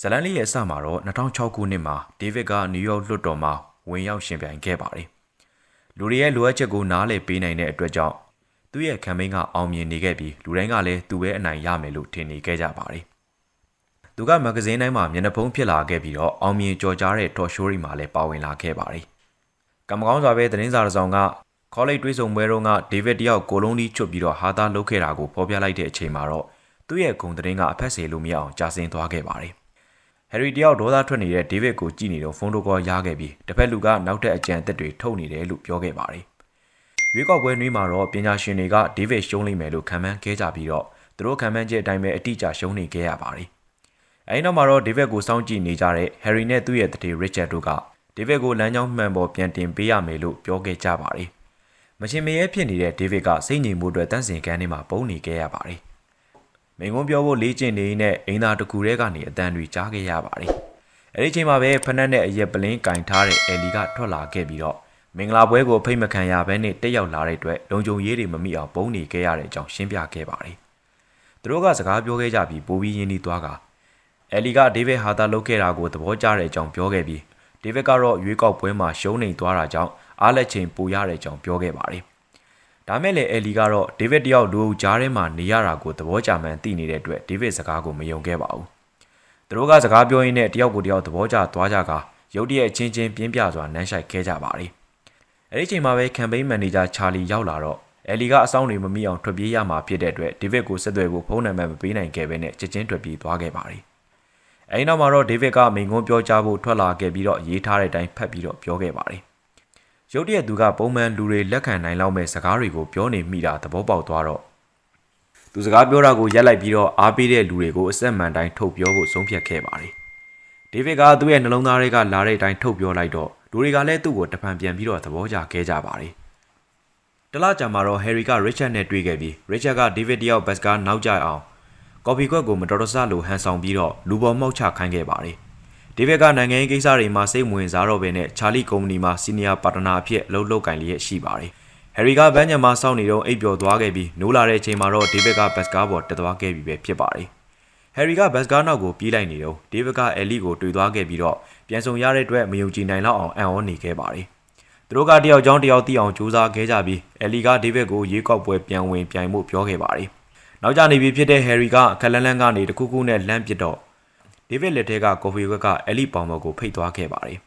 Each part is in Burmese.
ဇလန်လီရဲ့အစမှာတော့2006ခုနှစ်မှာဒေးဗစ်ကနယူးယောက်လွှတ်တော်မှာဝင်ရောက်ရှင်ပြိုင်ခဲ့ပါတယ်။လူတွေရဲ့လိုအပ်ချက်ကိုနားလည်ပေးနိုင်တဲ့အတွက်ကြောင့်သူ့ရဲ့ကမ်ပိန်းကအောင်မြင်နေခဲ့ပြီးလူတိုင်းကလည်းသူပဲအနိုင်ရမယ်လို့ထင်နေခဲ့ကြပါတယ်။သူကမဂ္ဂဇင်းတိုင်းမှာမျက်နှာဖုံးဖြစ်လာခဲ့ပြီးတော့အောင်မြင်ကြော်ကြားတဲ့ထော်ရှိုးတွေမှာလည်းပါဝင်လာခဲ့ပါတယ်။ကံမကောင်းစွာပဲသတင်းစာတစ်စောင်ကခေါ်လိတ်တွေးဆုံပွဲတုန်းကဒေးဗစ်တယောက်ကိုလုံးကြီးချွတ်ပြီးတော့ဟာသားလုပ်ခဲ့တာကိုဖော်ပြလိုက်တဲ့အချိန်မှာတော့သူ့ရဲ့ဂုဏ်သတင်းကအဖက်စေလို့မရအောင်ကြာဆင်းသွားခဲ့ပါတယ်။ဟယ်ရီတယောက်ဒေါသထွက်နေတဲ့ဒေးဗစ်ကိုကြည့်နေတော့ဖုန်းတို့ကောရခဲ့ပြီးတစ်ဖက်လူကနောက်ထပ်အကြံအသစ်တွေထုတ်နေတယ်လို့ပြောခဲ့ပါတယ်။ရွေးကောက်ပွဲနှွေးမှာတော့ပညာရှင်တွေကဒေးဗစ်ရှုံးလိမ့်မယ်လို့ခန့်မှန်းခဲ့ကြပြီးတော့သူတို့ခန့်မှန်းချက်အတိုင်းပဲအတိအကျရှုံးနေခဲ့ရပါတယ်။အဲဒီနောက်မှာတော့ဒေးဗစ်ကိုစောင့်ကြည့်နေကြတဲ့ဟယ်ရီနဲ့သူ့ရဲ့တထေရစ်ချက်တို့ကဒေးဗစ်ကိုလမ်းကြောင်းမှန်ပေါ်ပြန်တင်ပေးရမယ်လို့ပြောခဲ့ကြပါတယ်။မချင်မရဲဖြစ်နေတဲ့ဒေးဗစ်ကစိတ်ငြိမ်မှုအတွက်တန့်စင်ခန်းထဲမှာပုံနေခဲ့ရပါတယ်။မိန်ကုန်းပြောဖို့လေ့ကျင့်နေနဲ့အင်သာတကူထဲကနေအတန်တွေကြားခဲ့ရပါတယ်။အဲဒီချိန်မှာပဲဖနက်နဲ့အရက်ပလင်းကင်ထားတဲ့ယ်လီကထွက်လာခဲ့ပြီးတော့မင်္ဂလာပွဲကိုဖိတ်မခံရဘဲနဲ့တက်ရောက်လာတဲ့အတွက်လုံခြုံရေးတွေမမိအောင်ပုံနေခဲ့ရတဲ့အကြောင်းရှင်းပြခဲ့ပါတယ်။သူတို့ကစကားပြောခဲ့ကြပြီးပိုပြီးရင်းနှီးသွားကယ်လီကဒေးဗစ်ဟာသာလုပ်ခဲ့တာကိုသဘောကျတဲ့အကြောင်းပြောခဲ့ပြီးဒေးဗစ်ကတော့ရွေးကောက်ပွဲမှာရှုံးနေသွားတာကြောင့်အားလက်ချိန်ပိုရတဲ့အကြောင်းပြောခဲ့ပါတယ်။ဒါမဲ့လည်းယ်လီကတော့ဒေးဗစ်တယောက်လူအုပ်ကြားထဲမှာနေရတာကိုသဘောကျမှန်းသိနေတဲ့အတွက်ဒေးဗစ်စကားကိုမယုံခဲ့ပါဘူး။သူတို့ကစကားပြောရင်းနဲ့တယောက်ကိုတယောက်သဘောကျသွားကြကရုတ်တရက်ချင်းချင်းပြင်းပြစွာနမ်းရှိုက်ခဲ့ကြပါတယ်။အဲဒီချိန်မှာပဲကမ်ပိန်းမန်နေဂျာချာလီရောက်လာတော့ယ်လီကအဆောင်တွေမမိအောင်ထွက်ပြေးရမှာဖြစ်တဲ့အတွက်ဒေးဗစ်ကိုဆက်သွယ်ဖို့ဖုန်းနံပါတ်မပေးနိုင်ခဲ့ဘဲနဲ့ချက်ချင်းထွက်ပြေးသွားခဲ့ပါတယ်။အဲဒီနောက်မှာတော့ဒေးဗစ်ကမိန်ကုန်းပြောကြားဖို့ထွက်လာခဲ့ပြီးတော့ရေးထားတဲ့အတိုင်းဖတ်ပြီးတော့ပြောခဲ့ပါတယ်။ရုတ်တရက်သူကပုံမှန်လူတွေလက်ခံနိုင်လောက်မဲ့စကားတွေကိုပြောနေမိတာသဘောပေါက်သွားတော့သူစကားပြောတာကိုရက်လိုက်ပြီးတော့အားပေးတဲ့လူတွေကိုအဆက်မှန်တိုင်းထုတ်ပြောဖို့ဆုံးဖြတ်ခဲ့ပါတယ်။ဒေးဗစ်ကသူ့ရဲ့နှလုံးသားတွေကလာတဲ့အတိုင်းထုတ်ပြောလိုက်တော့လူတွေကလည်းသူ့ကိုတဖန်ပြန်ပြီးတော့သဘောကျခဲ့ကြပါတယ်။တလကြာမှာတော့ဟယ်ရီကရစ်ချက်နဲ့တွေ့ခဲ့ပြီးရစ်ချက်ကဒေးဗစ်တယောက်ဘတ်စကားနောက်ကျအောင်ကော်ဖီခွက်ကိုမတော်တဆလိုဟန်ဆောင်ပြီးတော့လူပေါ်မောက်ချခိုင်းခဲ့ပါတယ်။ဒေးဗစ်ကနိုင်ငံရေးကိစ္စတွေမှာစိတ်ဝင်စားတော့ပဲနဲ့ချာလီကုမ္ပဏီမှာစီနီယာပါတနာအဖြစ်အလုပ်လုပ်ကင်လျက်ရှိပါတယ်။ဟယ်ရီကဘန်းညံမှာစောင့်နေတော့အိပ်ပျော်သွားခဲ့ပြီးနိုးလာတဲ့အချိန်မှာတော့ဒေးဗစ်ကဘတ်စကားပေါ်တက်သွားခဲ့ပြီပဲဖြစ်ပါတယ်။ဟယ်ရီကဘတ်စကားနောက်ကိုပြေးလိုက်နေတော့ဒေးဗစ်ကအယ်လီကိုတွေ့သွားခဲ့ပြီးတော့ပြန်ဆောင်ရတဲ့အတွက်မယုံကြည်နိုင်လောက်အောင်အံ့ဩနေခဲ့ပါတယ်။သူတို့ကတယောက်ကြောင်းတယောက်သိအောင်စူးစမ်းခဲ့ကြပြီးအယ်လီကဒေးဗစ်ကိုရေကောက်ပွဲပြန်ဝင်ပြိုင်မှုပြောခဲ့ပါတယ်။နောက်ကျနေပြီဖြစ်တဲ့ဟယ်ရီကခက်လန်းလန်းကနေတခုခုနဲ့လှမ်းပစ်တော့ဒေးဗစ်လက်ထဲကကော်ဖီခွက်ကယ်လီပေါင်မော်ကိုဖိတ်သွားခဲ့ပါတယ်။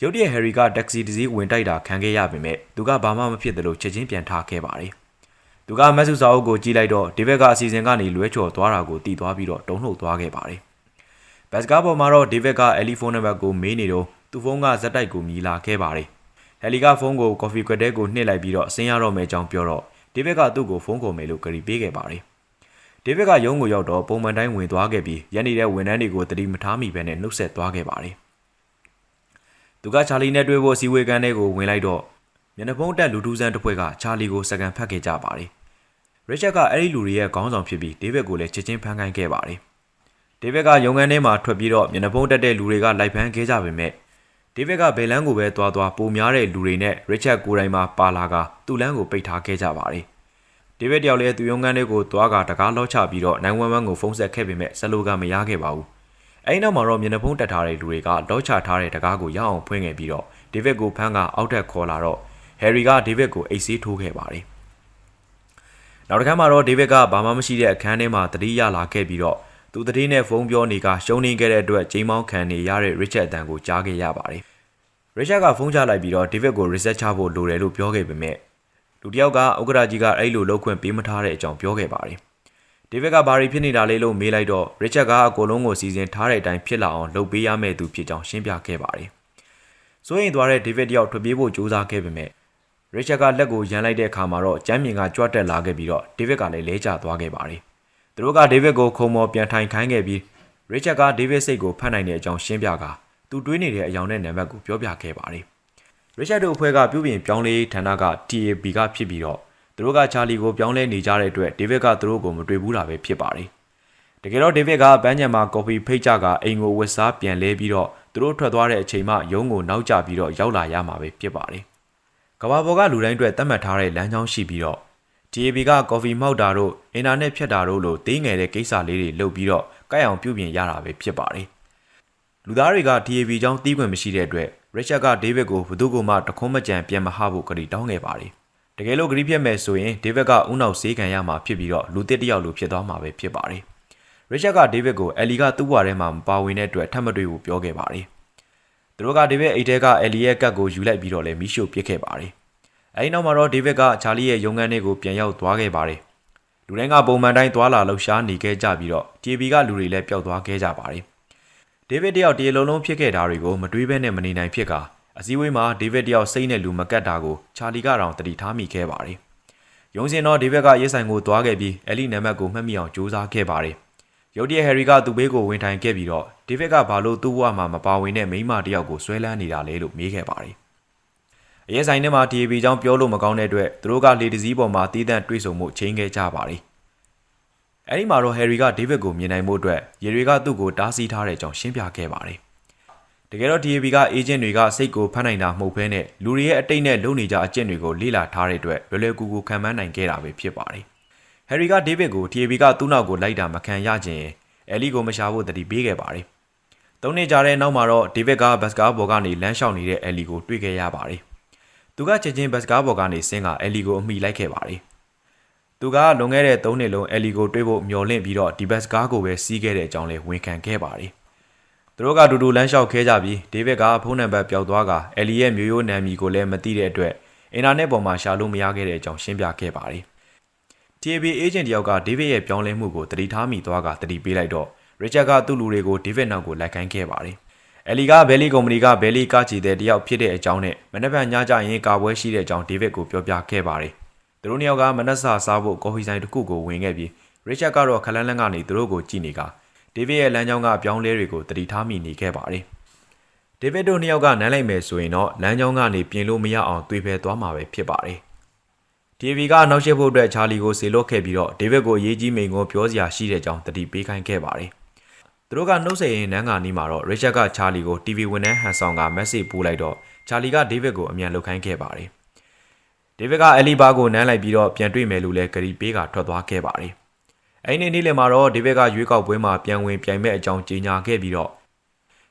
ရုတ်တရက်ဟယ်ရီကတက္ကစီတစ်စီးဝင်တိုက်တာခံခဲ့ရပေမဲ့သူကဘာမှမဖြစ်သလိုချက်ချင်းပြန်ထားခဲ့ပါတယ်။သူကမက်ဆူစာအုပ်ကိုကြည့်လိုက်တော့ဒေးဗစ်ကအစီအစဉ်ကနေလွဲချော်သွားတာကိုသိသွားပြီးတော့တုန်လှုပ်သွားခဲ့ပါတယ်။ဘတ်စကားပေါ်မှာတော့ဒေးဗစ်ကအယ်လီဖုန်းနံပါတ်ကိုမေးနေတော့သူ့ဖုန်းကဇက်တိုက်ကိုမြည်လာခဲ့ပါတယ်။ဟယ်လီကဖုန်းကိုကော်ဖီခွက်ထဲကိုနှိပ်လိုက်ပြီးတော့အစင်းရတော့မယ်ကြောင်းပြောတော့ဒေးဗစ်ကသူ့ကိုဖုန်းခေါ်မယ်လို့ကြေပေးခဲ့ပါတယ်။ဒေးဗစ်ကရုံးကိုရောက်တော့ပုံမှန်တိုင်းဝင်သွားခဲ့ပြီးရန်နေတဲ့ဝန်ထမ်းတွေကိုတတိမထားမိဘဲနဲ့နှုတ်ဆက်သွားခဲ့ပါတယ်။သူကချာလီနဲ့တွေ့ဖို့စီဝေကန်ထဲကိုဝင်လိုက်တော့မျက်နှာဖုံးတက်လူတူးဆန်းတစ်ဖွဲ့ကချာလီကိုစကန်ဖတ်ခဲ့ကြပါတယ်။ရစ်ချက်ကအဲ့ဒီလူတွေရဲ့ခေါင်းဆောင်ဖြစ်ပြီးဒေးဗစ်ကိုလည်းချက်ချင်းဖမ်းခိုင်းခဲ့ပါတယ်။ဒေးဗစ်ကရုံးခန်းထဲမှာထွက်ပြီးတော့မျက်နှာဖုံးတက်တဲ့လူတွေကလိုက်ဖမ်းခဲ့ကြပေမဲ့ဒေးဗစ်ကဘယ်လန်းကိုပဲသွားပိုများတဲ့လူတွေနဲ့ရစ်ချက်ကိုယ်တိုင်မှာပါလာကသူ့လမ်းကိုပိတ်ထားခဲ့ကြပါတယ်။ဒေးဗစ်တယောက်လည်းသူ့ရုံးခန်းထဲကိုသွားကတကားလော့ချပြီးတော့911ကိုဖုန်းဆက်ခဲ့ပေမဲ့ဆက်လို့ကမရခဲ့ပါဘူး။အဲဒီနောက်မှာတော့မျက်နှာဖုံးတက်ထားတဲ့လူတွေကလော့ချထားတဲ့တကားကိုရအောင်ဖွင့်ခဲ့ပြီးတော့ဒေးဗစ်ကိုဖမ်းကအောက်ထက်ခေါ်လာတော့ဟယ်ရီကဒေးဗစ်ကိုအိတ်ဆေးထိုးခဲ့ပါတယ်။နောက်တစ်ခါမှာတော့ဒေးဗစ်ကဘာမှမရှိတဲ့အခန်းထဲမှာတတိယလာခဲ့ပြီးတော့သူတတိနဲ့ဖုန်းပြောနေကရှုံးနေခဲ့တဲ့အတွက်ချိန်မောင်းခံနေရတဲ့ရစ်ချက်အတန်ကိုကြားခဲ့ရပါတယ်။ရစ်ချက်ကဖုန်းချလိုက်ပြီးတော့ဒေးဗစ်ကို reset ချဖို့လိုတယ်လို့ပြောခဲ့ပေမဲ့လူတယောက်ကဥက္ကဋ္ဌကြီးကအဲ့လိုလောက်ခွင့်ပေးမထားတဲ့အကြောင်းပြောခဲ့ပါတယ်။ဒေးဗစ်ကဘာတွေဖြစ်နေတာလဲလို့မေးလိုက်တော့ရစ်ချက်ကအကိုလုံးကိုစီစဉ်ထားတဲ့အတိုင်းဖြစ်လာအောင်လုပ်ပေးရမယ့်သူဖြစ်ကြောင်းရှင်းပြခဲ့ပါတယ်။စိုးရင်သွားတဲ့ဒေးဗစ်တယောက်ထွက်ပြေးဖို့ကြိုးစားခဲ့ပေမဲ့ရစ်ချက်ကလက်ကိုရန်လိုက်တဲ့အခါမှာတော့ကျမ်းမြင်ကကြွတက်လာခဲ့ပြီးတော့ဒေးဗစ်ကလည်းလဲကျသွားခဲ့ပါတယ်။သူတို့ကဒေးဗစ်ကိုခုံမော်ပြန်ထိုင်ခိုင်းခဲ့ပြီးရစ်ချက်ကဒေးဗစ်စိတ်ကိုဖတ်နိုင်တဲ့အကြောင်းရှင်းပြကသူတွေးနေတဲ့အယောင်နဲ့နံပါတ်ကိုပြောပြခဲ့ပါတယ်။ရစ်ချက်တို့အဖွဲ့ကပြုပြင်ပြောင်းလဲဌာနက TAB ကဖြစ်ပြီးတော့သူတို့ကချာလီကိုပြောင်းလဲနေကြတဲ့အတွက်ဒေးဗစ်ကသူတို့ကိုမတွေ့ဘူးတာပဲဖြစ်ပါတယ်။တကယ်တော့ဒေးဗစ်ကဘန်းညံမှာကော်ဖီဖိတ်ကြကအိမ်ကိုဝက်စားပြန်လဲပြီးတော့သူတို့ထွက်သွားတဲ့အချိန်မှရုံးကိုနောက်ကျပြီးတော့ရောက်လာရမှာပဲဖြစ်ပါတယ်။ကဘာပေါ်ကလူတိုင်းအတွက်သတ်မှတ်ထားတဲ့လမ်းကြောင်းရှိပြီးတော့ TAB ကကော်ဖီမောက်တာတို့အင်တာနက်ဖြတ်တာတို့လိုသေးငယ်တဲ့ကိစ္စလေးတွေလုပ်ပြီးတော့ကိုက်အောင်ပြုပြင်ရတာပဲဖြစ်ပါတယ်။ လူသားတွေက TAB ကြောင့်တီးခွင့်မရှိတဲ့အတွက်ရစ်ချတ်ကဒေးဗစ်ကိုဘသူ့ကိုမှတခွန်းမကြံပြန်မဟဖို့ကတိတောင်းခဲ့ပါတယ်တကယ်လို့ကတိဖြစ်မဲ့ဆိုရင်ဒေးဗစ်ကဦးနောက်ဆေးခံရမှာဖြစ်ပြီးတော့လူတစ်တယောက်လိုဖြစ်သွားမှာပဲဖြစ်ပါတယ်ရစ်ချတ်ကဒေးဗစ်ကိုအယ်လီကသူ့ဘဝထဲမှာမပါဝင်တဲ့အတွက်ထပ်မတွေ့ဘူးပြောခဲ့ပါတယ်သူတို့ကဒေးဗစ်အိတ်ထဲကအယ်လီရဲ့ကတ်ကိုယူလိုက်ပြီးတော့လည်းမီးရှို့ပစ်ခဲ့ပါတယ်အဲဒီနောက်မှာတော့ဒေးဗစ်ကချာလီရဲ့ရုံးခန်းထဲကိုပြန်ရောက်သွားခဲ့ပါတယ်လူတိုင်းကပုံမှန်တိုင်းသွာလာလှုပ်ရှားနေခဲ့ကြပြီးတော့ TAB ကလူတွေလည်းပျောက်သွားခဲ့ကြပါတယ်ဒေးဗစ်တယောက်တရေလုံးလုံးဖြစ်ခဲ့တာတွေကိုမတွေးဘဲနဲ့မနေနိုင်ဖြစ်ကအစည်းအဝေးမှာဒေးဗစ်တယောက်စိတ်နဲ့လူမကတ်တာကိုချာလီကတောင်တတိထားမိခဲ့ပါတယ်ရုံးစင်တော့ဒေးဗစ်ကရဲဆိုင်ကိုသွားခဲ့ပြီးအဲလီနံပါတ်ကိုမှတ်မိအောင်ကြိုးစားခဲ့ပါတယ်ရုတ်တရက်ဟယ်ရီကသူ့ဘေးကိုဝင်ထိုင်ခဲ့ပြီးတော့ဒေးဗစ်ကဘာလို့သူ့ဘဝမှာမပါဝင်တဲ့မိန်းမတယောက်ကိုဆွဲလန်းနေတာလဲလို့မေးခဲ့ပါတယ်။ရဲဆိုင်ထဲမှာ TAB ကြောင့်ပြောလို့မကောင်းတဲ့အတွက်သူတို့ကလေတစည်းပေါ်မှာတီးတန့်တွေ့ဆုံမှုချိန်ခဲ့ကြပါတယ်။အဲဒီမှာတော့ဟယ်ရီကဒေးဗစ်ကိုမြင်နိုင်မှုအတွက်ရေတွေကသူ့ကိုတားဆီးထားတဲ့အကြောင်းရှင်းပြခဲ့ပါတယ်။တကယ်တော့ TAB ကအေဂျင့်တွေကစိတ်ကိုဖမ်းနိုင်တာမဟုတ်ဘဲနဲ့လူတွေရဲ့အတိတ်နဲ့လုံနေကြအကျင့်တွေကိုလေ့လာထားတဲ့အတွက်လွယ်လွယ်ကူကူခံမှန်းနိုင်ခဲ့တာပဲဖြစ်ပါတယ်။ဟယ်ရီကဒေးဗစ်ကို TAB ကသူ့နောက်ကိုလိုက်တာမခံရခြင်းအဲလီကိုမရှာဖို့တတိပေးခဲ့ပါတယ်။၃နှစ်ကြာတဲ့နောက်မှာတော့ဒေးဗစ်ကဘတ်စကားဘော်ကနေလမ်းလျှောက်နေတဲ့အဲလီကိုတွေ့ခဲ့ရပါတယ်။သူကချက်ချင်းဘတ်စကားဘော်ကနေဆင်းကအဲလီကိုအမိလိုက်ခဲ့ပါတယ်။သူကလွန်ခဲ့တဲ့၃နှစ်လုံးအဲလီကိုတွေ့ဖို့မျှော်လင့်ပြီးတော့ဒီဘတ်စကားကိုပဲစီးခဲ့တဲ့အကြောင်းလေးဝန်ခံခဲ့ပါတယ်။သူတို့ကတူတူလမ်းလျှောက်ခဲကြပြီးဒေးဗစ်ကဖုန်းနံပါတ်ပျောက်သွားကအဲလီရဲ့မျိုးရိုးနာမည်ကိုလည်းမသိတဲ့အတွက်အင်တာနက်ပေါ်မှာရှာလို့မရခဲ့တဲ့အကြောင်းရှင်းပြခဲ့ပါတယ်။ TAB အေဂျင့်တယောက်ကဒေးဗစ်ရဲ့ပြောင်းလဲမှုကိုတတိထားမိသွားကတတိပေးလိုက်တော့ရစ်ချတ်ကသူ့လူတွေကိုဒေးဗစ်နောက်ကိုလိုက်ခိုင်းခဲ့ပါတယ်။အဲလီကဘယ်လီကုမ္ပဏီကဘယ်လီကချီတဲ့တယောက်ဖြစ်တဲ့အကြောင်းနဲ့မနက်ဖြန်ညကျရင်ကာပွဲရှိတဲ့အကြောင်းဒေးဗစ်ကိုပြောပြခဲ့ပါတယ်။သူတို့နှစ်ယောက်ကမနက်စာစားဖို့ကော်ဖီဆိုင်တစ်ခုကိုဝင်ခဲ့ပြီးရစ်ချတ်ကတော့ခလန်းလန်းကနေသူတို့ကိုကြည့်နေကဒေးဗစ်ရဲ့လမ်းကြောင်းကအပြောင်းလဲတွေကိုတတိထားမိနေခဲ့ပါတယ်။ဒေးဗစ်တို့နှစ်ယောက်ကနမ်းလိုက်မယ်ဆိုရင်တော့လမ်းကြောင်းကနေပြင်လို့မရအောင်တွေးဖယ်သွားမှာပဲဖြစ်ပါတယ်။ TAB ကနောက်ရှက်ဖို့အတွက်ချာလီကိုဆေလွတ်ခဲ့ပြီးတော့ဒေးဗစ်ကိုအရေးကြီးမိန်ကိုပြောစရာရှိတဲ့အကြောင်းတတိပေးခိုင်းခဲ့ပါတယ်။သူတို့ကနှုတ်ဆက်ရင်နန်းကနီးမှာတော့ရစ်ချတ်ကချာလီကို TV ဝန်ထမ်းဟန်ဆောင်ကမက်ဆေ့ပို့လိုက်တော့ချာလီကဒေးဗစ်ကိုအမြန်လုပ်ခိုင်းခဲ့ပါတယ်။ဒေးဗစ်ကအယ်လီဘာကိုနမ်းလိုက်ပြီးတော့ပြန်တွေ့မယ်လို့လည်းကတိပေးကထွက်သွားခဲ့ပါတယ်။အဲဒီနေ့လယ်မှာတော့ဒေးဗစ်ကရွေးကောက်ပွဲမှာပြန်ဝင်ပြိုင်မဲ့အကြောင်းကြေညာခဲ့ပြီးတော့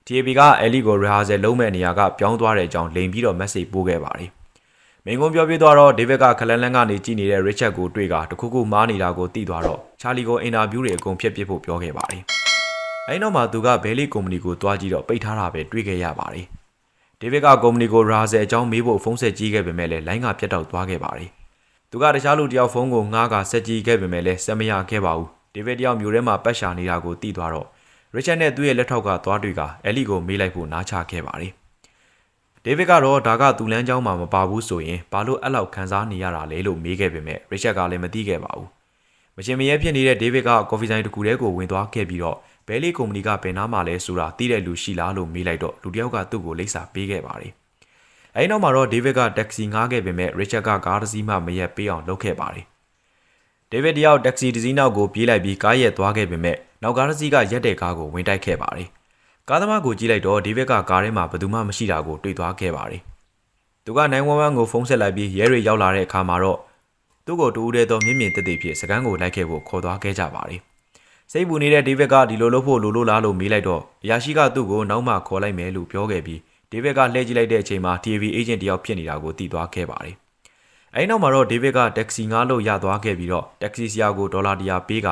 TAB ကအယ်လီကို rehearsal လုပ်မဲ့နေရာကပြောင်းသွားတဲ့အကြောင်းလိန်ပြီးတော့မက်ဆေ့ပို့ခဲ့ပါတယ်။မိန်ကွန်းပြောပြသွားတော့ဒေးဗစ်ကခလန်းလန်းကနေကြည့်နေတဲ့ရစ်ချတ်ကိုတွေ့ကတခုခုမားနေတာကိုသိသွားတော့ချာလီကိုအင်တာဗျူးတွေအကုန်ဖျက်ပစ်ဖို့ပြောခဲ့ပါတယ်။အဲဒီနောက်မှာသူကဘဲလီကုမ္ပဏီကိုတွားကြည့်တော့ပိတ်ထားတာပဲတွေ့ခဲ့ရပါတယ်။ဒေးဗစ်ကကုမ္ပဏီကိုရာဇယ်အကြောင်းမေးဖို့ဖုန်းဆက်ကြည့်ခဲ့ပေမဲ့လည်းလိုင်းကပြတ်တောက်သွားခဲ့ပါတယ်။သူကတခြားလူတယောက်ဖုန်းကိုငှားကဆက်ကြည့်ခဲ့ပေမဲ့လည်းဆက်မရခဲ့ပါဘူး။ဒေးဗစ်တယောက်မျိုးထဲမှာပတ်ရှာနေတာကိုသိသွားတော့ရစ်ချတ်နဲ့သူ့ရဲ့လက်ထောက်ကသွားတွေ့ကအဲလီကိုမေးလိုက်ဖို့နားချခဲ့ပါတယ်။ဒေးဗစ်ကတော့ဒါကသူ့လမ်းကြောင်းမှာမပါဘူးဆိုရင်ဘာလို့အဲ့လောက်ခံစားနေရတာလဲလို့မေးခဲ့ပေမဲ့ရစ်ချတ်ကလည်းမသိခဲ့ပါဘူး။မရှင်မရဲဖြစ်နေတဲ့ဒေးဗစ်ကကော်ဖီဆိုင်တစ်ခုထဲကိုဝင်သွားခဲ့ပြီးတော့ဘဲလီကုမ္ပဏီကဘယ်နားမှာလဲဆိုတာသိတဲ့လူရှိလားလို့မေးလိုက်တော့လူတယောက်ကသူ့ကိုလိပ်စာပေးခဲ့ပါတယ်။အဲဒီနောက်မှာတော့ဒေးဗစ်ကတက္ကစီငှားခဲ့ပေမဲ့ရစ်ချတ်ကကားတစ်စီးမှမရက်ပေးအောင်လုပ်ခဲ့ပါတယ်။ဒေးဗစ်တယောက်တက္ကစီတစ်စီးနောက်ကိုပြေးလိုက်ပြီးကားရက်သွားခဲ့ပေမဲ့နောက်ကားတစ်စီးကရက်တဲ့ကားကိုဝင်တိုက်ခဲ့ပါတယ်။ကားသမားကိုကြည့်လိုက်တော့ဒေးဗစ်ကကားထဲမှာဘယ်သူမှမရှိတာကိုတွေ့သွားခဲ့ပါတယ်။သူက911ကိုဖုန်းဆက်လိုက်ပြီးရဲတွေရောက်လာတဲ့အခါမှာတော့သူ့ကိုတူးတဲ့တော့မြင့်မြင့်တက်တက်ဖြစ်စကန်းကိုလိုက်ခဲ့ဖို့ခေါ်သွားခဲ့ကြပါတယ်။စိတ်ပူနေတဲ့ဒေးဗစ်ကဒီလိုလုပ်ဖို့လိုလို့လားလို့မေးလိုက်တော့အရာရှိကသူ့ကိုနောက်မှခေါ်လိုက်မယ်လို့ပြောခဲ့ပြီးဒေးဗစ်ကလှည့်ကြည့်လိုက်တဲ့အချိန်မှာ TAB အေဂျင့်တယောက်ဖြစ်နေတာကိုသိသွားခဲ့ပါတယ်။အဲဒီနောက်မှာတော့ဒေးဗစ်ကတက္ကစီငှားလို့ရသွားခဲ့ပြီးတော့တက္ကစီဆရာကိုဒေါ်လာ100ပေးက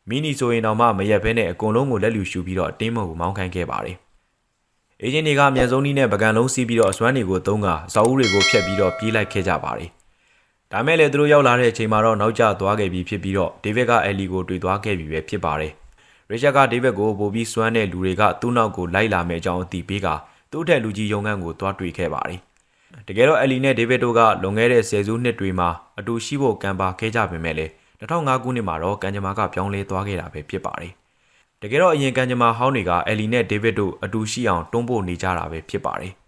မီနီဆိုရင်တော့မှမရက်ဘဲနဲ့အကုန်လုံးကိုလက်လူရှူပြီးတော့အတင်းမကိုမောင်းခိုင်းခဲ့ပါတယ်။အေဂျင့်တွေကအမြန်ဆုံးနည်းနဲ့ပကံလုံးစီးပြီးတော့အစွမ်းတွေကိုသုံးကအစောဦးတွေကိုဖျက်ပြီးတော့ပြေးလိုက်ခဲ့ကြပါတယ်။ဒါမဲ့လည်းသူတို့ရောက်လာတဲ့အချိန်မှာတော့နောက်ကျသွားခဲ့ပြီးဖြစ်ပြီးတော့ဒေးဗစ်ကအဲလီကိုတွေ့သွားခဲ့ပြီပဲဖြစ်ပါတယ်။ရစ်ချတ်ကဒေးဗစ်ကိုပို့ပြီးစွမ်းတဲ့လူတွေကသူ့နောက်ကိုလိုက်လာမယ့်အကြောင်းအသိပေးကသူ့ထက်လူကြီးရုံးခန်းကိုသွားတွေ့ခဲ့ပါတယ်။တကယ်တော့အဲလီနဲ့ဒေးဗစ်တို့ကလွန်ခဲ့တဲ့10စုနှစ်တွေမှာအတူရှိဖို့ကံပါခဲ့ကြပေမဲ့လည်း2005ခုနှစ်မှာတော့ကန်ဂျမာကပြောင်းလဲသွားခဲ့တာပဲဖြစ်ပါတယ်။တကယ်တော့အရင်ကန်ဂျမာဟောင်းတွေကအဲလီနဲ့ဒေးဗစ်တို့အတူရှိအောင်တွန်းပို့နေကြတာပဲဖြစ်ပါတယ်။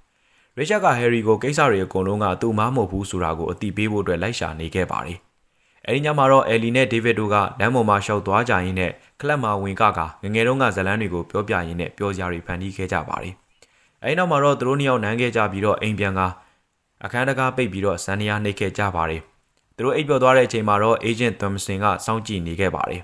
ရစ်ချတ်ကဟယ်ရီကိုကိစ္စတွေအကုန်လုံးကသူ့မားမဟုတ်ဘူးဆိုတာကိုအသိပေးဖို့အတွက်လိုက်ရှာနေခဲ့ပါတယ်။အဲဒီညမှာတော့အဲလီနဲ့ဒေးဗစ်တို့ကလမ်းပေါ်မှာရှောက်သွားကြရင်းနဲ့ကလပ်မှာဝင်ကငငယ်တုန်းကဇလန်းတွေကိုပြောပြရင်းနဲ့ပြောစရာတွေဖန်တီးခဲ့ကြပါတယ်။အဲဒီနောက်မှာတော့သူတို့နှစ်ယောက်နမ်းခဲ့ကြပြီးတော့အိမ်ပြန်ကအခန်းတကားပိတ်ပြီးတော့စံနေရနှိပ်ခဲ့ကြပါတယ်။သူတို့အိပ်ပျော်သွားတဲ့အချိန်မှာတော့ Agent Thompson ကစောင့်ကြည့်နေခဲ့ပါတယ်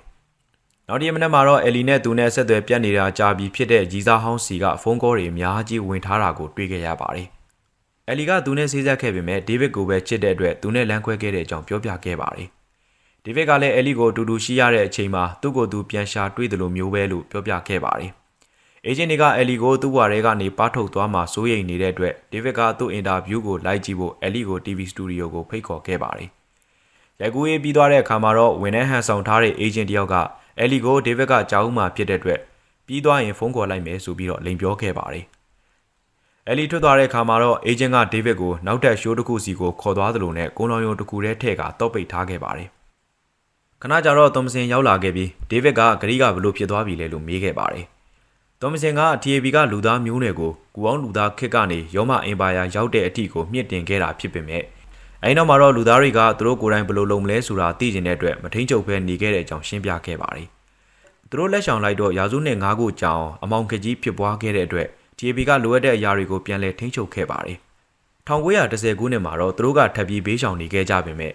နောက်ဒီမနေ့မှာတော့အယ်လီနဲ့သူနဲ့ဆက်သွယ်ပြတ်နေတာကြာပြီးဖြစ်တဲ့ကြီးစားဟောင်းစီကဖုန်းကောတွေအများကြီးဝင်ထားတာကိုတွေ့ခဲ့ရပါတယ်။အယ်လီကသူနဲ့ဆေးဆက်ခဲ့ပေမဲ့ဒေးဗစ်ကိုပဲချစ်တဲ့အတွက်သူနဲ့လမ်းခွဲခဲ့တဲ့အကြောင်းပြောပြခဲ့ပါတယ်။ဒေးဗစ်ကလည်းအယ်လီကိုအတူတူရှိရတဲ့အချိန်မှာသူ့ကိုယ်သူပြန်ရှာတွေ့တယ်လို့မျိုးပဲလို့ပြောပြခဲ့ပါတယ်။အေဂျင့်တွေကအယ်လီကိုသူ့ဘွားတွေကနေပါထုတ်သွားမှစိုးရိမ်နေတဲ့အတွက်ဒေးဗစ်ကသူ့အင်တာဗျူးကိုလိုက်ကြည့်ဖို့အယ်လီကို TV စတူဒီယိုကိုဖိတ်ခေါ်ခဲ့ပါတယ်။ရိုက်ကူးရေးပြီးသွားတဲ့အခါမှာတော့ဝန်ထမ်းဟန်ဆောင်ထားတဲ့အေဂျင့်တယောက်က။အယ်လီကိုဒေးဗစ်ကကြောက်မှဖြစ်တဲ့အတွက်ပြီးသွားရင်ဖုန်းခေါ်လိုက်မယ်ဆိုပြီးတော့လိန်ပြောခဲ့ပါတယ်။အယ်လီထွက်သွားတဲ့အခါမှာတော့အေဂျင့်ကဒေးဗစ်ကိုနောက်ထပ်ရှိုးတစ်ခုစီကိုခေါ်သွားသလိုနဲ့ကိုလောင်ယုံတစ်ခုတည်းထည့်ကတော့ပိတ်ထားခဲ့ပါတယ်။ခဏကြာတော့သောမစင်ရောက်လာခဲ့ပြီးဒေးဗစ်ကဂရီကဘလို့ဖြစ်သွားပြီလဲလို့မေးခဲ့ပါတယ်။သောမစင်က TAB ကလူသားမျိုးနွယ်ကိုကူအောင်လူသားခစ်ကနေရောမအင်ပါယာရောက်တဲ့အထိကိုမြင့်တင်ခဲ့တာဖြစ်ပေမဲ့အဲဒီနောက်မှာတော့လူသားတွေကသူတို့ကိုယ်တိုင်ဘလို့လုပ်မလဲဆိုတာသိကျင်တဲ့အတွက်မထိန်ချုပ်ပဲနေခဲ့တဲ့အကြောင်းရှင်းပြခဲ့ပါတယ်။သူတို့လက်ဆောင်လိုက်တော့ရာစုနဲ့9ခုကြာအောင်အမောင်ခကြီးဖြစ်ပွားခဲ့တဲ့အတွက် TAB ကလိုအပ်တဲ့အရာတွေကိုပြန်လည်ထိန်းချုပ်ခဲ့ပါတယ်။1910ခုနှစ်မှာတော့သူတို့ကထပ်ပြီးဘေးရှောင်နေခဲ့ကြပေမဲ့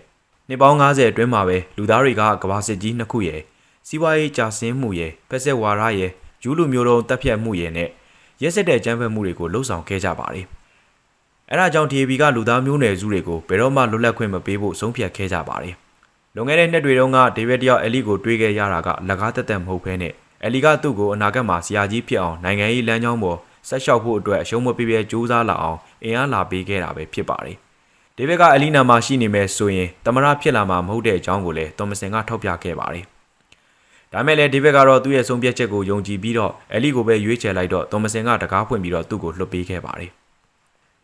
နှစ်ပေါင်း90အတွင်းမှာပဲလူသားတွေကကဘာစစ်ကြီး2ခုရဲ့စီးပွားရေးကြာဆင်းမှုရဲ့ဖက်ဆက်ဝါရရဲ့ယူလူမျိုးတုံးတပ်ဖြတ်မှုရဲ့နဲ့ရက်စက်တဲ့ကြမ်းဖက်မှုတွေကိုလှုံ့ဆော်ခဲ့ကြပါတယ်။အဲဒါကြောင့် TAB ကလူသားမျိုးနွယ်စုတွေကိုဘယ်တော့မှလွတ်လပ်ခွင့်မပေးဖို့ဆုံးဖြတ်ခဲ့ကြပါတယ်။လွန်ခဲ့တဲ့နှစ်တွေတုန်းကဒေးဗစ်တယောက်အယ်လီကိုတွေးခဲ့ရတာကလက်ကားတက်တက်မဟုတ်ဘဲနဲ့အယ်လီကသူ့ကိုအနာဂတ်မှာဆရာကြီးဖြစ်အောင်နိုင်ငံရေးလမ်းကြောင်းပေါ်ဆက်လျှောက်ဖို့အတွက်အရှုံးမပေးဘဲကြိုးစားလာအောင်အင်အားလာပေးခဲ့တာပဲဖြစ်ပါတယ်။ဒေးဗစ်ကအယ်လီနာမှာရှိနေမယ်ဆိုရင်တမရဖြစ်လာမှာမဟုတ်တဲ့အကြောင်းကိုလည်းသောမစင်ကထောက်ပြခဲ့ပါတယ်။ဒါမဲ့လည်းဒေးဗစ်ကတော့သူ့ရဲ့ဆုံးဖြတ်ချက်ကိုယုံကြည်ပြီးတော့အယ်လီကိုပဲရွေးချယ်လိုက်တော့သောမစင်ကတကားဖွင့်ပြီးတော့သူ့ကိုလွှတ်ပေးခဲ့ပါတယ်။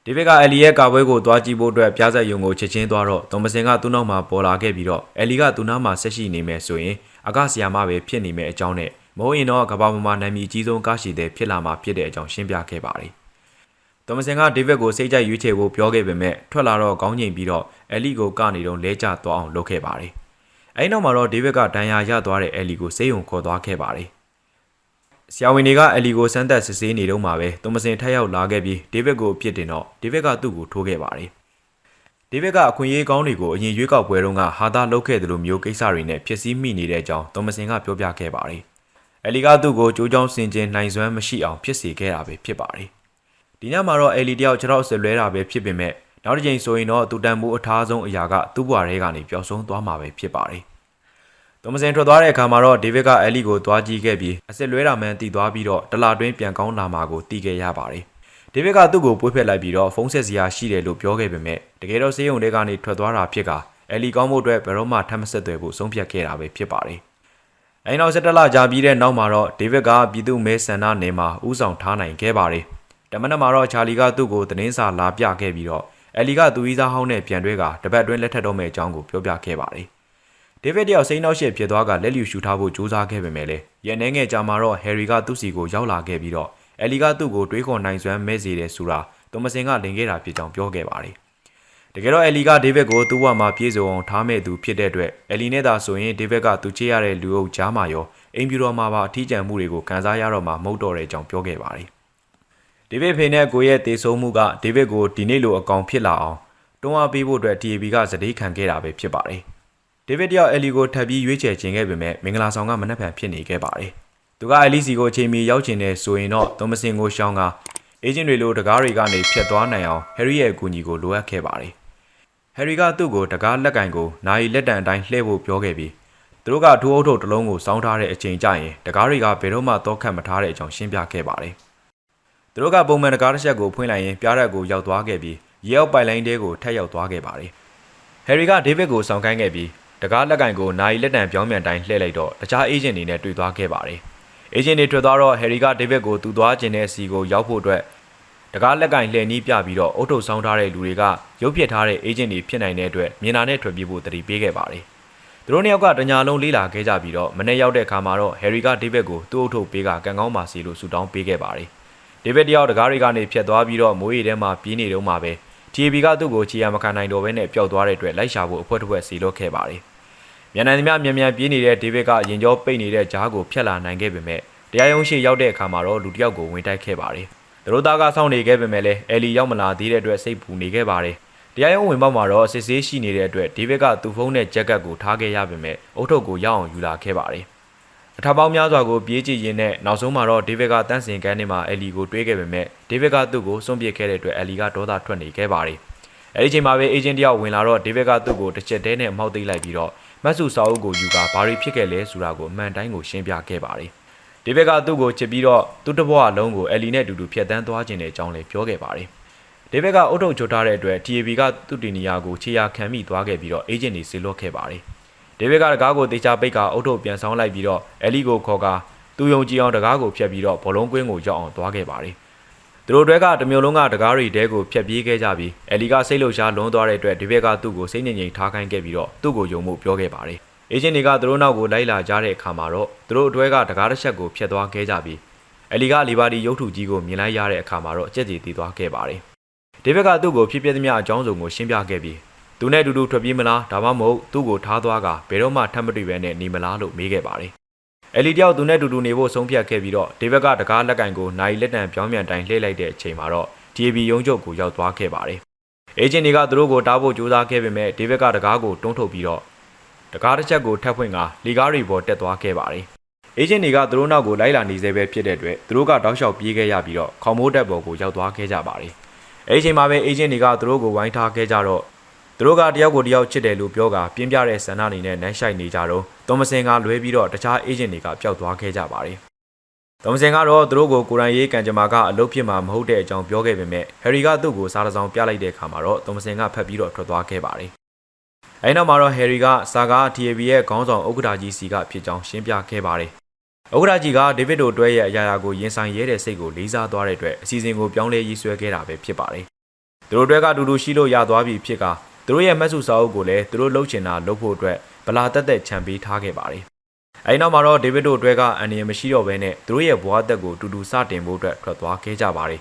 ဒေးဗစ်ကအယ်လီရဲ့ကာပွဲကိုတွားကြည့်ဖို့အတွက်ပြားဆက်ယုံကိုချက်ချင်းသွားတော့သောမစင်ကသူ့နောက်မှာပေါ်လာခဲ့ပြီးတော့အယ်လီကသူ့နားမှာဆက်ရှိနေမယ်ဆိုရင်အကဆီယာမပဲဖြစ်နေမယ်အကြောင်းနဲ့မဟုတ်ရင်တော့ကဘာပေါ်မှာနာမည်အကြီးဆုံးကားရှိတဲ့ဖြစ်လာမှာဖြစ်တဲ့အကြောင်းရှင်းပြခဲ့ပါတယ်။သောမစင်ကဒေးဗစ်ကိုစိတ်ကြိုက်ရွေးချယ်ဖို့ပြောခဲ့ပေမဲ့ထွက်လာတော့ကောင်းချိန်ပြီးတော့အယ်လီကိုကနေတော့လဲကျသွားအောင်လုပ်ခဲ့ပါတယ်။အဲဒီနောက်မှာတော့ဒေးဗစ်ကဒဏ်ရာရသွားတဲ့အယ်လီကိုဆေးရုံခေါ်သွားခဲ့ပါတယ်။ဆရာဝန်တွေကအယ်လီကိုစမ်းသပ်စစ်ဆေးနေတော့မှပဲသောမစင်ထက်ရောက်လာခဲ့ပြီးဒေးဗစ်ကိုအပြစ်တင်တော့ဒေးဗစ်ကသူ့ကိုထိုးခဲ့ပါတယ်။ဒေးဗစ်ကအခွင့်အရေးကောင်းတွေကိုအရင်ရွေးကောက်ပွဲတုန်းကဟာတာလုပ်ခဲ့တယ်လို့မျိုးကိစ္စတွေနဲ့ဖြစ်စည်းမိနေတဲ့အကြောင်းသောမစင်ကပြောပြခဲ့ပါတယ်။အယ်လီကသူ့ကိုကြိုးကြောင်းစင်ကျင်နိုင်စွမ်းမရှိအောင်ဖြစ်စေခဲ့တာပဲဖြစ်ပါတယ်။ဒီညမှာတော့အယ်လီတယောက်ခြေထောက်ဆစ်လွဲတာပဲဖြစ်ပေမဲ့နောက်တစ်ချိန်ဆိုရင်တော့သူတန်မိုးအထားဆုံးအရာကသူ့ဘွားထဲကနေပျောက်ဆုံးသွားမှာပဲဖြစ်ပါတယ်။သောမစင်ထွက်သွားတဲ့အခါမှာတော့ဒေးဗစ်ကအယ်လီကိုတွားကြည့်ခဲ့ပြီးအစစ်လွဲတာမှန်သိသွားပြီးတော့တလတွင်းပြန်ကောင်းလာမှာကိုသိခဲ့ရပါတယ်။ဒေးဗစ်ကသူ့ကိုပွေးဖက်လိုက်ပြီးတော့ဖုန်းဆက်စရာရှိတယ်လို့ပြောခဲ့ပေမဲ့တကယ်တော့ဆေးရုံထဲကနေထွက်သွားတာဖြစ်ကအယ်လီကောင်းဖို့အတွက်ဘယ်တော့မှထပ်မဆက်သွယ်ဖို့ဆုံးဖြတ်ခဲ့တာပဲဖြစ်ပါတယ်။အဲဒီနောက်17လကြာပြီးတဲ့နောက်မှာတော့ဒေးဗစ်ကပြည်သူ့မဲဆန္ဒနယ်မှာဥဆောင်ထားနိုင်ခဲ့ပါတယ်။တမန်တော်မှာတော့ချာလီကသူ့ကိုသတင်းစာလာပြခဲ့ပြီးတော့အယ်လီကသူ့ဤသားဟောင်းနဲ့ပြန်တွဲကတပတ်တွင်းလက်ထပ်တော့မယ့်အကြောင်းကိုပြောပြခဲ့ပါတယ်။ဒေးဗစ်တယောက်စိတ်နှောက်ယှက်ဖြစ်သွားကလက်လျူရှူထားဖို့ကြိုးစားခဲ့ပေမဲ့လည်းရန်နေငယ်ကြာမှာတော့ဟယ်ရီကသူ့စီကိုရောက်လာခဲ့ပြီးတော့အယ်လီကသူ့ကိုတွေးခေါ်နိုင်စွမ်းမဲ့စေတယ်ဆိုတာသောမစင်ကလင်ခဲ့တာဖြစ်ကြောင်းပြောခဲ့ပါတယ်။တကယ်တော့အယ်လီကဒေးဗစ်ကိုသူ့ဘဝမှာပြေဆုံးအောင်ထားမဲ့သူဖြစ်တဲ့အတွက်အယ်လီနဲ့သာဆိုရင်ဒေးဗစ်ကသူချစ်ရတဲ့လူအုပ်ကြားမှာရောအိမ်ပြူတော်မှာပါအထီးကျန်မှုတွေကိုခံစားရတော့မှမဟုတ်တော့တဲ့အကြောင်းပြောခဲ့ပါတယ်။ဒေးဗစ်ဖေနဲ့ကိုရဲ့တေဆုံးမှုကဒေးဗစ်ကိုဒီနေ့လိုအကောင်ဖြစ်လာအောင်တွန်းအားပေးဖို့အတွက် TAB ကစတေးခံခဲ့တာပဲဖြစ်ပါတယ်။ဒေးဗစ်တယောက်အယ်လီကိုထပ်ပြီးရွေးချယ်ခြင်းခဲ့ပေမဲ့မင်္ဂလာဆောင်ကမနှက်ဖန်ဖြစ်နေခဲ့ပါတယ်။သူကအယ်လီစီကိုအချိန်မီရောက်ချင်တယ်ဆိုရင်တော့သောမစင်ကိုရှောင်းကအေဂျင့်တွေလိုတကားတွေကနေဖျက်သွားနိုင်အောင်ဟယ်ရီရဲ့အကူအညီကိုလိုအပ်ခဲ့ပါတယ်။ဟယ်ရီကသူ့ကိုတကားလက်ကင်ကိုနိုင်လက်တံအတိုင်းလှည့်ဖို့ပြောခဲ့ပြီးသူတို့ကထိုးအုပ်ထုပ်တစ်လုံးကိုစောင်းထားတဲ့အချိန်ကျရင်တကားတွေကဘယ်တော့မှတော့ခတ်မထားတဲ့အကြောင်းရှင်းပြခဲ့ပါတယ်။သူတို့ကပုံမှန်တကားတစ်ချက်ကိုဖွင့်လိုက်ရင်ပြားရက်ကိုရောက်သွားခဲ့ပြီးရေအောက်ပိုင်လိုင်းတဲကိုထက်ရောက်သွားခဲ့ပါတယ်။ဟယ်ရီကဒေးဗစ်ကိုဆောင်ခိုင်းခဲ့ပြီးတကားလက်ကင်ကိုနိုင်လက်တံပြောင်းပြန်တိုင်းလှည့်လိုက်တော့တခြားအေဂျင့်တွေနဲ့တွေ့သွားခဲ့ပါတယ်။အေဂျင့်တွေထွက်သွားတော့ဟယ်ရီကဒေးဗစ်ကိုသူ့သွားခြင်းတဲ့အစီကိုရောက်ဖို့အတွက်တကားလက်ကင်လှည့်နီးပြပြီးတော့အုတ်ထုပ်ဆောင်ထားတဲ့လူတွေကရုပ်ပြစ်ထားတဲ့အေဂျင့်တွေဖြစ်နိုင်တဲ့အတွက်မြင်လာနဲ့ထွက်ပြေးဖို့တတိပေးခဲ့ပါတယ်။သူတို့နှစ်ယောက်ကတညာလုံးလေးလာခဲ့ကြပြီးတော့မနေ့ရောက်တဲ့အခါမှာတော့ဟယ်ရီကဒေးဗစ်ကိုသူ့အုတ်ထုပ်ပေးကကန်ကောင်းပါစီလို့ဆူတောင်းပေးခဲ့ပါတယ်။ဒေးဗစ်တယောက်တကားတွေကနေဖြတ်သွားပြီးတော့မိုးရီထဲမှာပြေးနေတော့မှပဲ TAB ကသူ့ကိုချီယာမခံနိုင်တော့ဘဲနဲ့ပျောက်သွားတဲ့အတွက်လိုက်ရှာဖို့အဖွဲတစ်ဖွဲစီလွတ်ခဲ့ပါတယ်။မြန်နိုင်သမျှမြန်ပြေးနေတဲ့ဒေးဗစ်ကရင်ကြောပိတ်နေတဲ့ဂျားကိုဖျက်လာနိုင်ခဲ့ပေမဲ့တရားရုံးရှိရောက်တဲ့အခါမှာတော့လူတစ်ယောက်ကိုဝင်တိုက်ခဲ့ပါတယ်။သူတို့သားကစောင့်နေခဲ့ပေမဲ့လည်းအယ်လီရောက်မလာသေးတဲ့အတွက်စိတ်ပူနေခဲ့ပါတယ်။တရားရုံးဝင်ပေါက်မှာတော့စစ်ဆေးရှိနေတဲ့အတွက်ဒေးဗစ်ကသူ့ဖုန်းနဲ့ဂျက်ကတ်ကိုထားခဲ့ရပေမဲ့အုတ်ထုပ်ကိုရအောင်ယူလာခဲ့ပါတယ်။ အထပ်ပေါင်းများစွာကိုပြေးကြည့်ရင်းနဲ့နောက်ဆုံးမှာတော့ဒေးဗစ်ကတန့်စင်ကန်းထဲမှာအယ်လီကိုတွေးခဲ့ပေမဲ့ဒေးဗစ်ကသူ့ကိုစွန့်ပစ်ခဲ့တဲ့အတွက်အယ်လီကဒေါသထွက်နေခဲ့ပါတယ်။အဲဒီချိန်မှာပဲအေဂျင့်တယောက်ဝင်လာတော့ဒေးဗစ်ကသူ့ကိုတစ်ချက်တည်းနဲ့အမောက်သိမ်းလိုက်ပြီးတော့မတ်ဆူစာအုပ်ကိုယူကာဘာတွေဖြစ်ခဲ့လဲဆိုတာကိုအမှန်တိုင်းကိုရှင်းပြခဲ့ပါတယ်။ဒေးဗစ်ကသူ့ကိုချစ်ပြီးတော့သူ့တဘွားလုံးကိုအယ်လီနဲ့အတူတူဖျက်ဆီးသွားခြင်းတဲ့အကြောင်းလည်းပြောခဲ့ပါတယ်။ဒေးဗစ်ကအုတ်ထုတ်ချွတ်ထားတဲ့အတွက် TAB ကသူ့တီနီယာကိုခြေရာခံမိသွားခဲ့ပြီးတော့အေဂျင့်တွေဆေလွတ်ခဲ့ပါတယ်။ဒေးဗစ်ကတကားကိုတေချာပိတ်ကအုတ်ထုတ်ပြန်ဆောင်လိုက်ပြီးတော့အယ်လီကိုခေါ်ကာသူယုံကြည်အောင်တကားကိုဖျက်ပြီးတော့ဘောလုံးကွင်းကိုရောက်အောင်သွားခဲ့ပါတယ်။သူတို့တွေကတမျိုးလုံးကတကားတွေတဲကိုဖျက်ပြေးခဲ့ကြပြီးအယ်လီကစိတ်လှုပ်ရှားလွန်သွားတဲ့အတွက်ဒေးဗစ်ကသူ့ကိုစိတ်ငြိမ်ငြိမ်ထားခိုင်းခဲ့ပြီးတော့သူ့ကိုယုံမှုပြောခဲ့ပါတယ်။အေဂျင့်တွေကသူတို့နောက်ကိုလိုက်လာကြတဲ့အခါမှာတော့သူတို့အတွဲကတကားတစ်ချက်ကိုဖျက်သွားခဲ့ကြပြီးအယ်လီကလီဘာတီရုပ်ထုကြီးကိုမြင်လိုက်ရတဲ့အခါမှာတော့အကျက်ကြီးတည်သွားခဲ့ပါတယ်။ဒေးဗစ်ကသူ့ကိုဖြစ်ပျက်သမျှအကြောင်းစုံကိုရှင်းပြခဲ့ပြီးသူနဲ့အတူတူထွက်ပြေးမလားဒါမှမဟုတ်သူ့ကိုထားသွားကဘယ်တော့မှထပ်မတွေ့ဘဲနဲ့နေမလားလို့မေးခဲ့ပါတယ်။အယ်လီတယောက်သူနဲ့အတူတူနေဖို့ဆုံးဖြတ်ခဲ့ပြီးတော့ဒေးဗစ်ကတကားလက်ကင်ကိုနိုင်လက်တံပြောင်းပြန်တိုင်းလှည့်လိုက်တဲ့အချိန်မှာတော့ TAB ရုံးချုပ်ကိုရောက်သွားခဲ့ပါတယ်။အေဂျင့်တွေကသူတို့ကိုတားဖို့ကြိုးစားခဲ့ပေမဲ့ဒေးဗစ်ကတကားကိုတွန်းထုတ်ပြီးတော့တကားတစ်ချက်ကိုထပ်ဖွင့်ကလီကားရီပေါ်တက်သွားခဲ့ပါတယ်။အေဂျင့်တွေကသူတို့နောက်ကိုလိုက်လာနေသေးပဲဖြစ်တဲ့အတွက်သူတို့ကတောက်လျှောက်ပြေးခဲ့ရပြီးတော့ခေါင်မိုးတက်ပေါ်ကိုရောက်သွားခဲ့ကြပါတယ်။အဲဒီချိန်မှာပဲအေဂျင့်တွေကသူတို့ကိုဝိုင်းထားခဲ့ကြတော့သူတို့ကတယောက်ကိုတယောက်ချစ်တယ်လို့ပြောကပြင်းပြတဲ့ဆန္ဒအနေနဲ့နမ်းရှိုက်နေကြတော့သောမစင်ကလွဲပြီးတော့တခြားအေဂျင့်တွေကပျောက်သွားခဲ့ကြပါတယ်။သောမစင်ကတော့သူတို့ကိုကိုရန်ရေးကန်ဂျမာကအလုပ်ဖြစ်မှာမဟုတ်တဲ့အကြောင်းပြောခဲ့ပေမဲ့ဟယ်ရီကသူ့ကိုစားတစောင်းပြလိုက်တဲ့အခါမှာတော့သောမစင်ကဖက်ပြီးတော့ထွက်သွားခဲ့ပါတယ်။အဲဒီနောက်မှာတော့ဟယ်ရီကစာကား TAB ရဲ့ခေါင်းဆောင်ဥက္ကဋ္ဌကြီးစီကဖြစ်ကြောင်းရှင်းပြခဲ့ပါတယ်။ဥက္ကဋ္ဌကြီးကဒေးဗစ်တို့တွဲရဲ့အရာရာကိုရင်ဆိုင်ရဲတဲ့စိတ်ကိုလေးစားသွားတဲ့အတွက်အစီအစဉ်ကိုပြောင်းလဲရေးဆွဲခဲ့တာပဲဖြစ်ပါတယ်။သူတို့တွဲကတူတူရှိလို့ရသွားပြီဖြစ်ကသူတို့ရဲ့မတ်စုစာအုပ်ကိုလည်းသူတို့လှုပ်ချင်တာလှုပ်ဖို့အတွက်ဗလာတက်တက်ခြံပေးထားခဲ့ပါတယ်။အဲဒီနောက်မှာတော့ဒေးဗစ်တို့တွဲကအန်နီယမရှိတော့ဘဲနဲ့သူတို့ရဲ့ဘွားသက်ကိုတူတူစတင်ဖို့အတွက်ထွက်သွားခဲ့ကြပါတယ်